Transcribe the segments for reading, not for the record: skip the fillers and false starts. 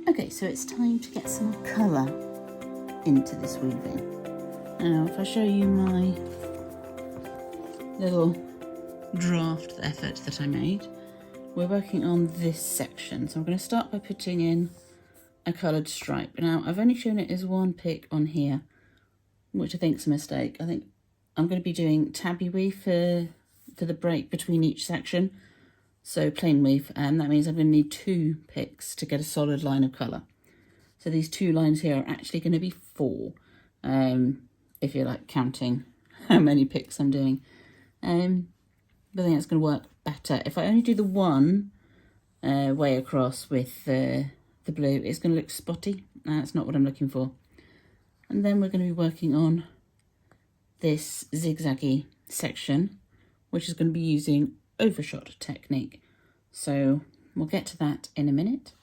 Okay, so it's time to get some colour into this weaving. Now, if I show you my little draft effort that I made, we're working on this section. So I'm going to start by putting in a coloured stripe. Now, I've only shown it as one pick on here, which I think is a mistake. I think I'm going to be doing tabby weave for the break between each section. So plain weave, and that means I'm going to need 2 picks to get a solid line of colour. So these 2 lines here are actually going to be 4, if you're like counting how many picks I'm doing. But I think it's going to work better. If I only do the one way across with the blue, it's going to look spotty. That's not what I'm looking for. And then we're going to be working on this zigzaggy section, which is going to be using overshot technique. So we'll get to that in a minute.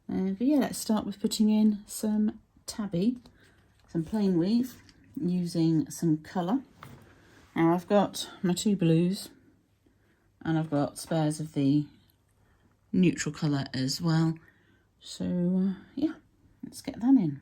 But yeah, let's start with putting in some tabby, some plain weave, using some colour. Now I've got my 2 blues, and I've got spares of the neutral colour as well. So yeah, let's get that in.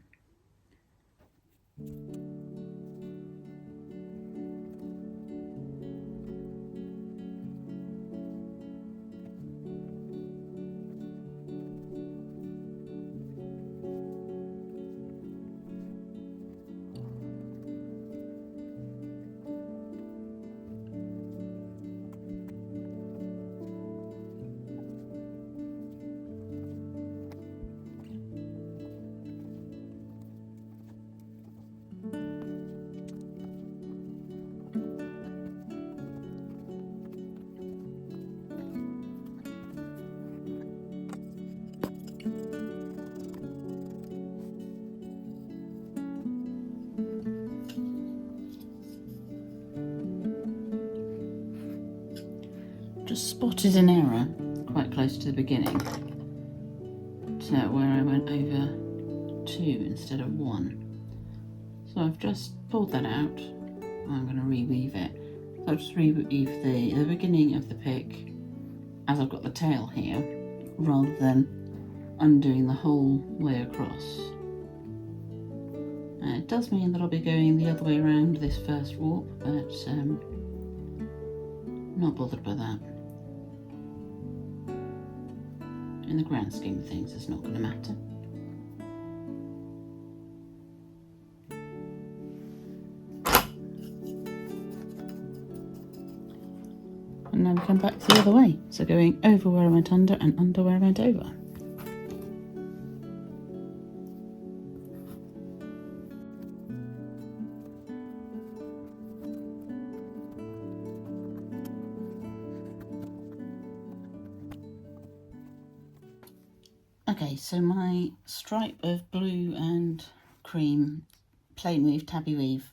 Just spotted an error quite close to the beginning, to where I went over 2 instead of 1. So I've just pulled that out. I'm going to reweave it. So I'll just reweave the beginning of the pick as I've got the tail here, rather than undoing the whole way across. It does mean that I'll be going the other way around this first warp, but not bothered by that. In the grand scheme of things, it's not going to matter. And then come back the other way. So going over where I went under and under where I went over. Okay, so my stripe of blue and cream plain weave, tabby weave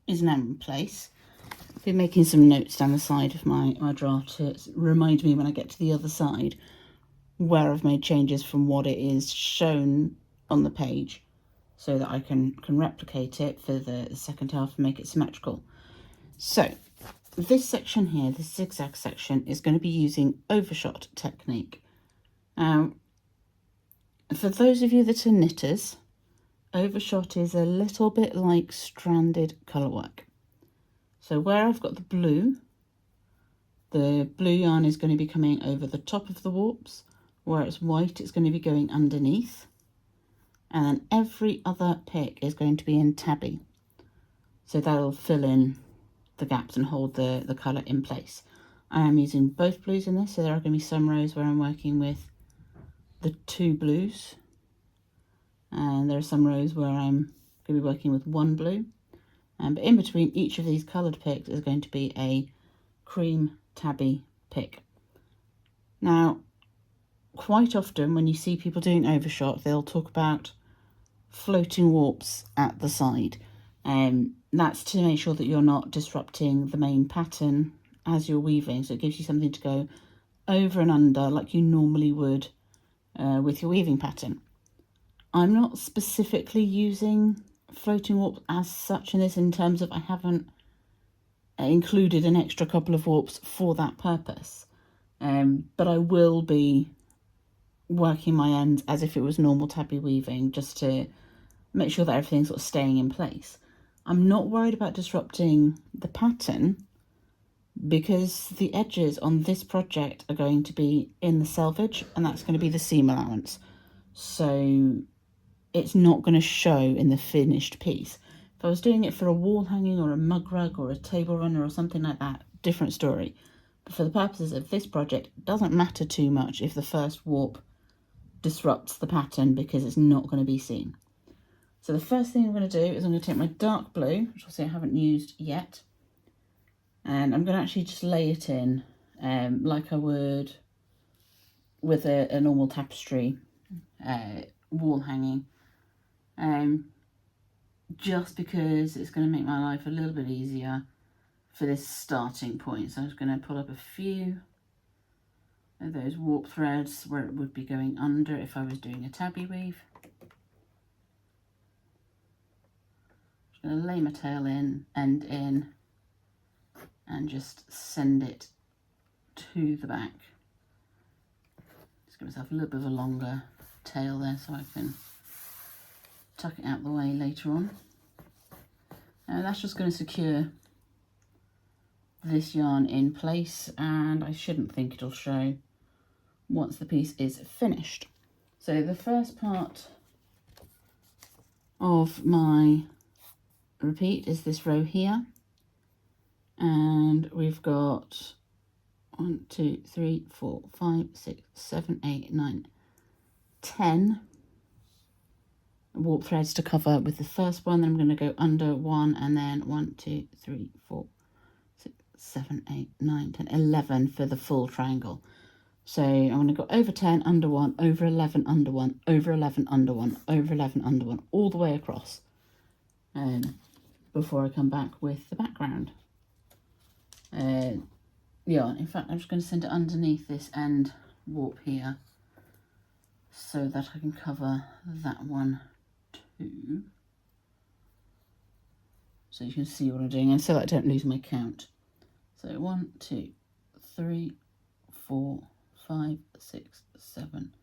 is now in place. I've been making some notes down the side of my draft to remind me when I get to the other side where I've made changes from what it is shown on the page, so that I can replicate it for the second half and make it symmetrical. So this section here, this zigzag section, is going to be using overshot technique. Now, for those of you that are knitters, overshot is a little bit like stranded colour work. So where I've got the blue yarn is going to be coming over the top of the warps. Where it's white, it's going to be going underneath. And then every other pick is going to be in tabby. So that'll fill in the gaps and hold the colour in place. I am using both blues in this, so there are going to be some rows where I'm working with the 2 blues, and there are some rows where I'm going to be working with 1 blue, but in between each of these coloured picks is going to be a cream tabby pick. Now, quite often when you see people doing overshot, they'll talk about floating warps at the side, that's to make sure that you're not disrupting the main pattern as you're weaving, so it gives you something to go over and under like you normally would with your weaving pattern. I'm not specifically using floating warps as such in this, in terms of I haven't included an extra couple of warps for that purpose, but I will be working my ends as if it was normal tabby weaving, just to make sure that everything's sort of staying in place. I'm not worried about disrupting the pattern because the edges on this project are going to be in the selvage, and that's going to be the seam allowance. So it's not going to show in the finished piece. If I was doing it for a wall hanging or a mug rug or a table runner or something like that, different story. But for the purposes of this project, it doesn't matter too much if the first warp disrupts the pattern because it's not going to be seen. So the first thing I'm going to do is I'm going to take my dark blue, which I'll say I haven't used yet, and I'm going to actually just lay it in like I would with a normal tapestry wall hanging, just because it's going to make my life a little bit easier for this starting point. So I'm just going to pull up a few of those warp threads where it would be going under if I was doing a tabby weave. I'm going to lay my tail end in and just send it to the back. Just give myself a little bit of a longer tail there so I can tuck it out the way later on. And that's just going to secure this yarn in place, and I shouldn't think it'll show once the piece is finished. So the first part of my repeat is this row here, and we've got 1, 2, 3, 4, 5, 6, 7, 8, 9, 10 warp threads to cover with the first one. Then I'm going to go under one, and then 1, 2, 3, 4, 6, 7, 8, 9, 10, 11 for the full triangle. So I'm going to go over 10, under 1, over 11, under 1, over 11, under 1, over 11, under 1, all the way across, before I come back with the background yarn. In fact, I'm just going to send it underneath this end warp here so that I can cover that one too. So you can see what I'm doing, and so that I don't lose my count. So 1, 2, 3, 4, 5, 6, 7,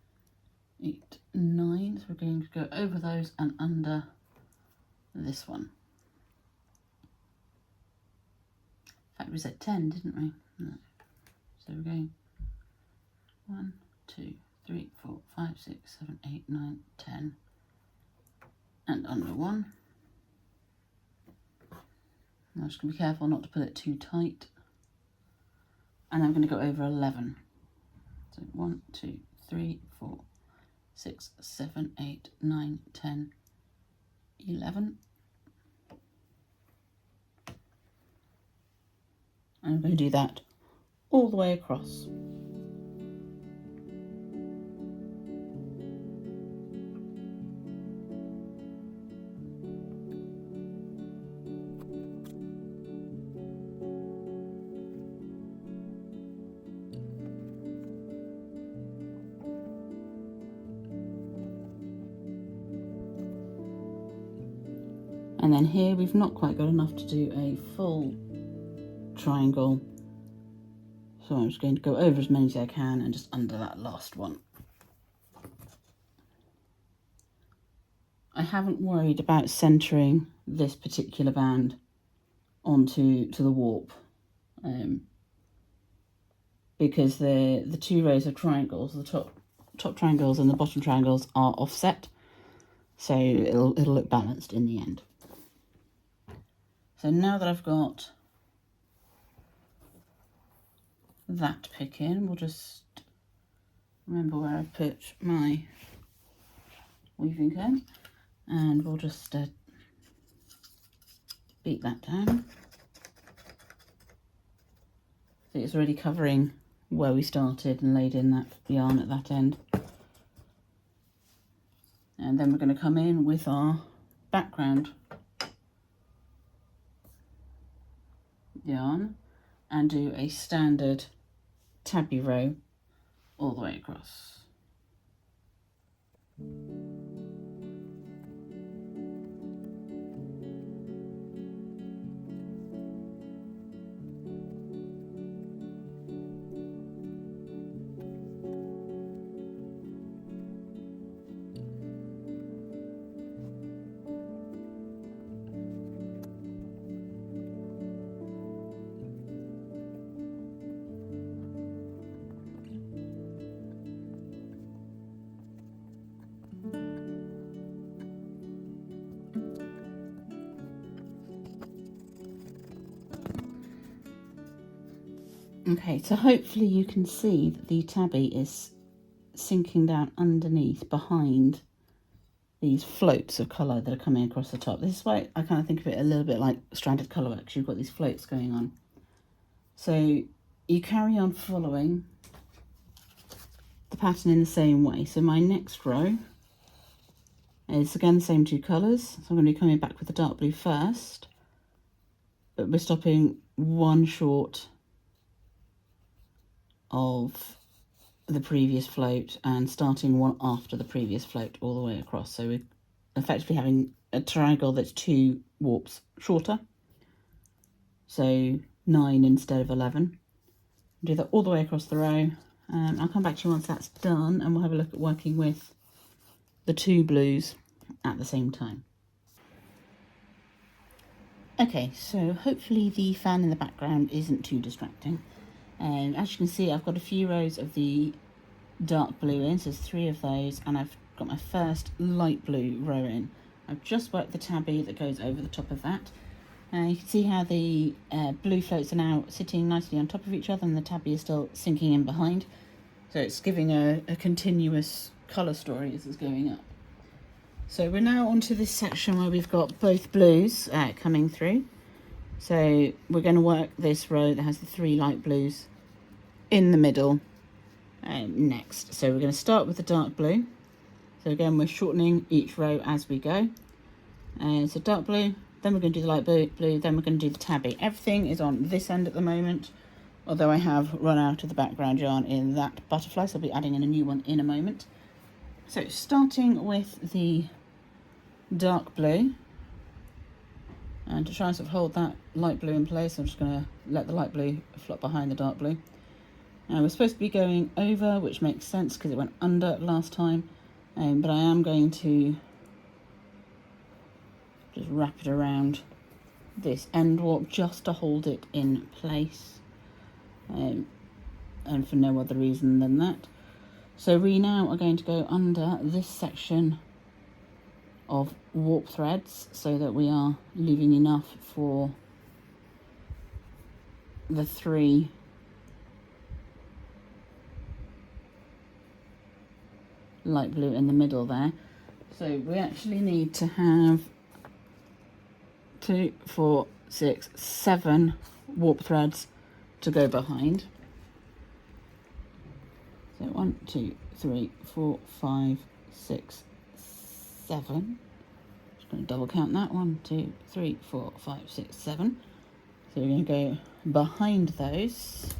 8, 9. So we're going to go over those and under this one. In fact, we said 10, didn't we? No. So we're going 1, 2, 3, 4, 5, 6, 7, 8, 9, 10, and under 1. I'm just going to be careful not to pull it too tight. And I'm going to go over 11. So 1, 2, 3, 4, 6, 7, 8, 9, 10, 11. And I'm going to do that all the way across. And then here we've not quite got enough to do a full triangle, so I'm just going to go over as many as I can and just under that last one. I haven't worried about centering this particular band onto the warp, because the two rows of triangles, the top triangles and the bottom triangles, are offset, so it'll look balanced in the end. So now that I've got that pick in, we'll just remember where I've put my weaving comb, and we'll just beat that down. So it's already covering where we started and laid in that yarn at that end. And then we're going to come in with our background yarn and do a standard tabby row all the way across. Okay, so hopefully you can see that the tabby is sinking down underneath behind these floats of colour that are coming across the top. This is why I kind of think of it a little bit like stranded colour work, 'cause you've got these floats going on. So you carry on following the pattern in the same way. So my next row is again the same two colours. So I'm going to be coming back with the dark blue first, but we're stopping one short of the previous float and starting one after the previous float all the way across. So we're effectively having a triangle that's 2 warps shorter, so 9 instead of 11. Do that all the way across the row. I'll come back to you once that's done and we'll have a look at working with the 2 blues at the same time. Okay, so hopefully the fan in the background isn't too distracting. As you can see, I've got a few rows of the dark blue in, so there's 3 of those, and I've got my first light blue row in. I've just worked the tabby that goes over the top of that. You can see how the blue floats are now sitting nicely on top of each other and the tabby is still sinking in behind. So it's giving a continuous colour story as it's going up. So we're now onto this section where we've got both blues coming through. So we're going to work this row that has the 3 light blues in the middle next. So we're going to start with the dark blue. So again, we're shortening each row as we go. So dark blue, then we're going to do the light blue, then we're going to do the tabby. Everything is on this end at the moment, although I have run out of the background yarn in that butterfly, so I'll be adding in a new one in a moment. So starting with the dark blue, and to try and sort of hold that light blue in place, I'm just going to let the light blue flop behind the dark blue. We're supposed to be going over, which makes sense because it went under last time, but I am going to just wrap it around this end warp just to hold it in place, and for no other reason than that. So we now are going to go under this section of warp threads so that we are leaving enough for the 3 light blue in the middle there. So we actually need to have 2, 4, 6, 7 warp threads to go behind. So 1, 2, 3, 4, 5, 6, 7. Just going to double count that. 1, 2, 3, 4, 5, 6, 7. So we're going to go behind those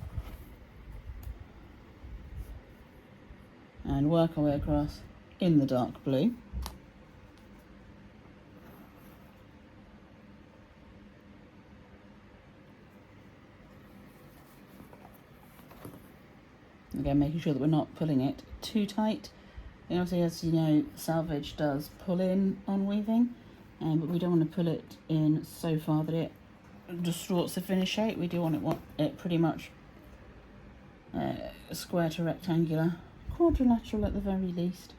and work our way across in the dark blue. Again, making sure that we're not pulling it too tight. And obviously, as you know, selvage does pull in on weaving, but we don't want to pull it in so far that it distorts the finished shape. We do want it pretty much square to rectangular, quadrilateral at the very least.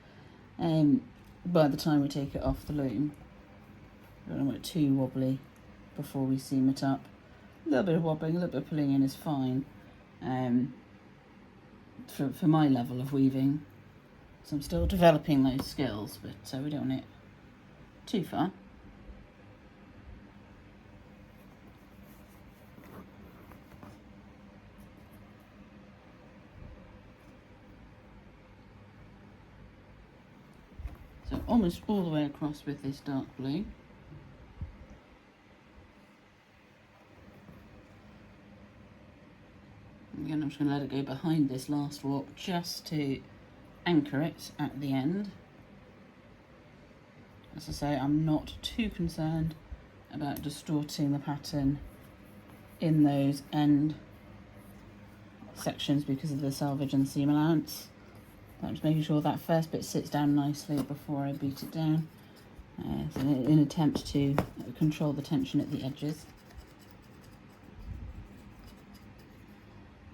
By the time we take it off the loom, we don't want it too wobbly before we seam it up. A little bit of wobbling, a little bit of pulling in is fine. For my level of weaving, so I'm still developing those skills, but we don't want it too far. So almost all the way across with this dark blue. Again, I'm just going to let it go behind this last warp just to anchor it at the end. As I say, I'm not too concerned about distorting the pattern in those end sections because of the selvage and seam allowance. I'm just making sure that first bit sits down nicely before I beat it down, so in an attempt to control the tension at the edges.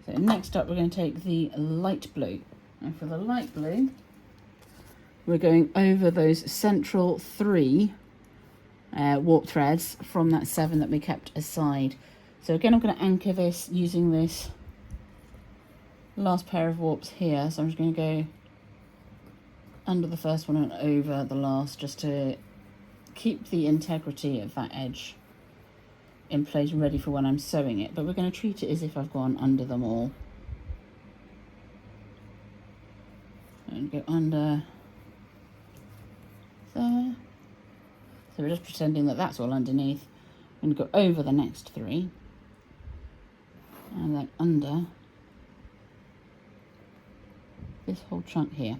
So next up, we're going to take the light blue, and for the light blue, we're going over those central 3 warp threads from that 7 that we kept aside. So again, I'm going to anchor this using this last pair of warps here, so I'm just going to go under the first one and over the last, just to keep the integrity of that edge in place, ready for when I'm sewing it. But we're going to treat it as if I've gone under them all. And go under there. So we're just pretending that that's all underneath. I'm going to go over the next 3. And then under this whole chunk here.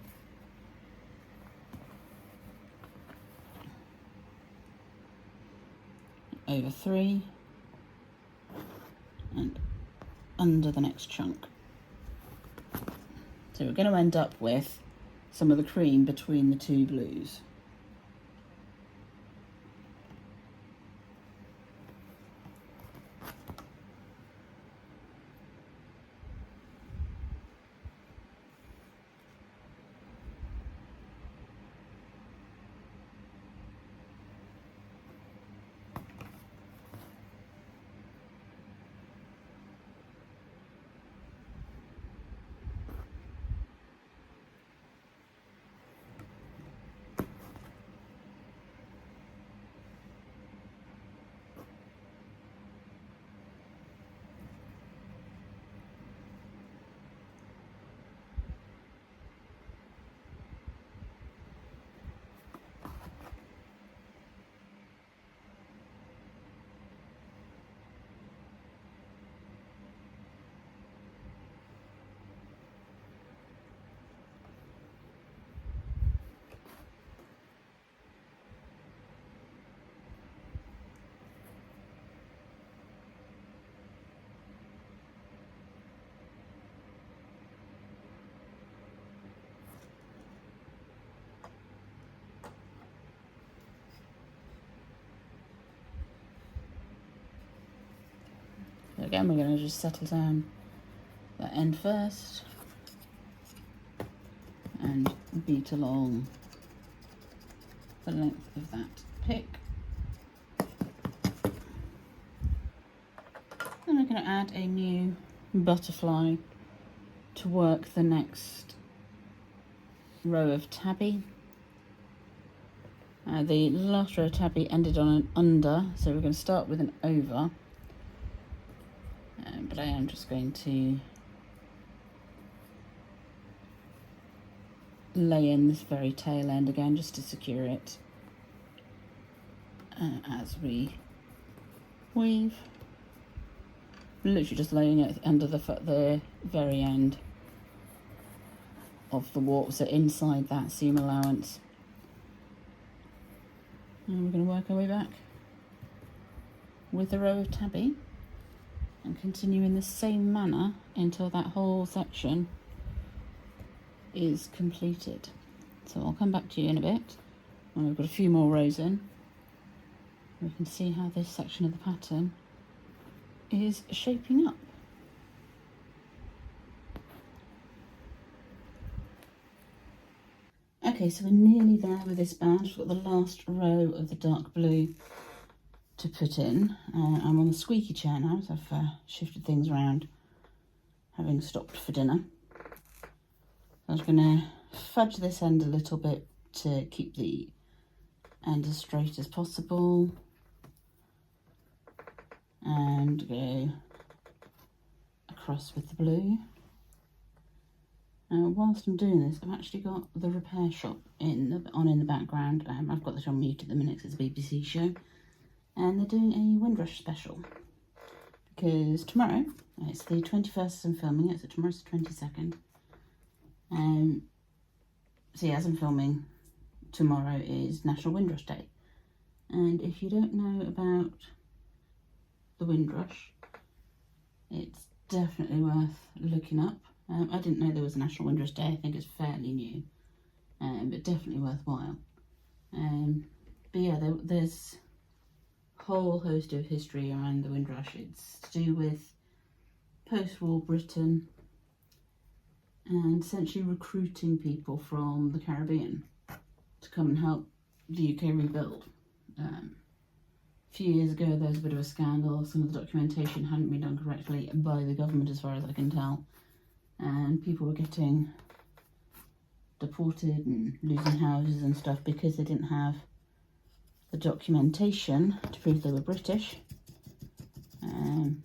Over 3. And under the next chunk. So we're going to end up with some of the cream between the 2 blues. Again, we're going to just settle down that end first and beat along the length of that pick. Then we're going to add a new butterfly to work the next row of tabby. The last row of tabby ended on an under, so we're going to start with an over. But I am just going to lay in this very tail end again just to secure it as we weave. Literally just laying it under the very end of the warp, so inside that seam allowance. And we're going to work our way back with the row of tabby and continue in the same manner until that whole section is completed. So I'll come back to you in a bit when we've got a few more rows in. We can see how this section of the pattern is shaping up. Okay, so we're nearly there with this band. We've got the last row of the dark blue to put in. I'm on the squeaky chair now, so I've shifted things around, having stopped for dinner. I'm just going to fudge this end a little bit to keep the end as straight as possible, and go across with the blue. Whilst I'm doing this, I've actually got the repair shop in the background. I've got this on mute at the minute because it's a BBC show. And they're doing a Windrush special, because tomorrow, it's the 21st as I'm filming it, so tomorrow's the 22nd. So yeah, as I'm filming, tomorrow is National Windrush Day. And if you don't know about the Windrush, it's definitely worth looking up. I didn't know there was a National Windrush Day. I think it's fairly new, but definitely worthwhile. But yeah, there's whole host of history around the Windrush. It's to do with post-war Britain and essentially recruiting people from the Caribbean to come and help the UK rebuild. A few years ago there was a bit of a scandal. Some of the documentation hadn't been done correctly by the government, as far as I can tell, and people were getting deported and losing houses and stuff because they didn't have the documentation to prove they were British,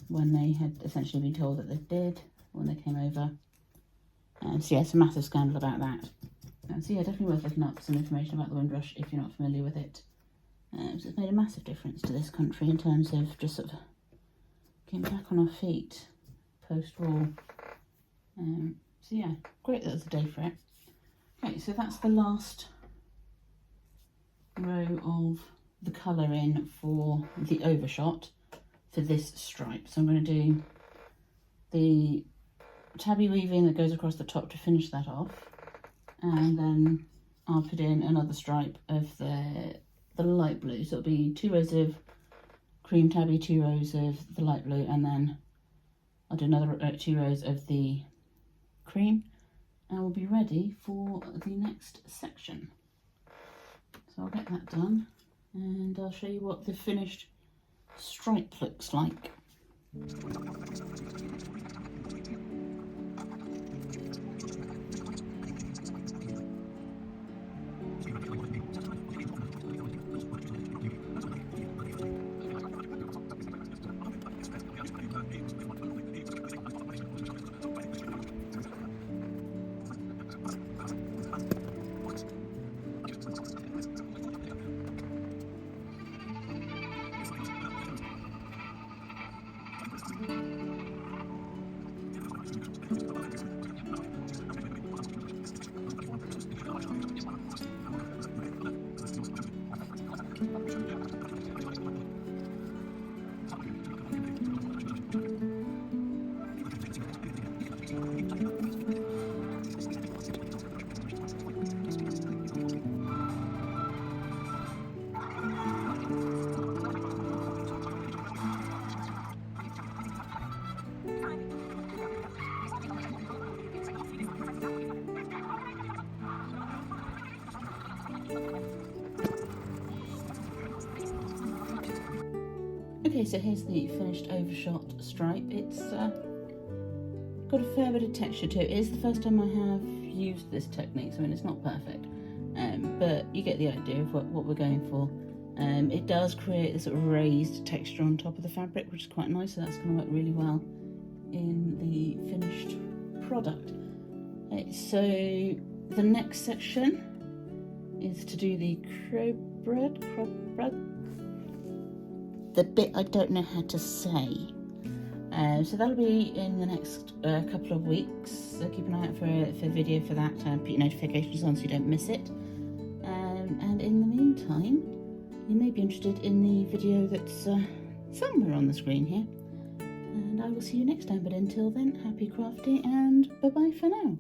when they had essentially been told that they did when they came over. So yeah, it's a massive scandal about that. So yeah, definitely worth looking up some information about the Windrush if you're not familiar with it. So it's made a massive difference to this country in terms of just sort of getting back on our feet post-war. So yeah, great that was a day for it. Okay, so that's the last row of the colouring for the Overshot for this stripe. So I'm going to do the tabby weaving that goes across the top to finish that off, and then I'll put in another stripe of the light blue. So it'll be 2 rows of cream tabby, 2 rows of the light blue, and then I'll do another 2 rows of the cream, and we'll be ready for the next section. So I'll get that done and I'll show you what the finished stripe looks like. Okay, so here's the finished Overshot stripe. It's got a fair bit of texture to it. It is the first time I have used this technique, so I mean it's not perfect, but you get the idea of what we're going for. It does create this sort of raised texture on top of the fabric, which is quite nice, so that's going to work really well in the finished product. So the next section is to do the crowbread, the bit I don't know how to say. So that'll be in the next couple of weeks, so keep an eye out for a video for that, put your notifications on so you don't miss it. And in the meantime, you may be interested in the video that's somewhere on the screen here. And I will see you next time, but until then, happy crafting and bye-bye for now.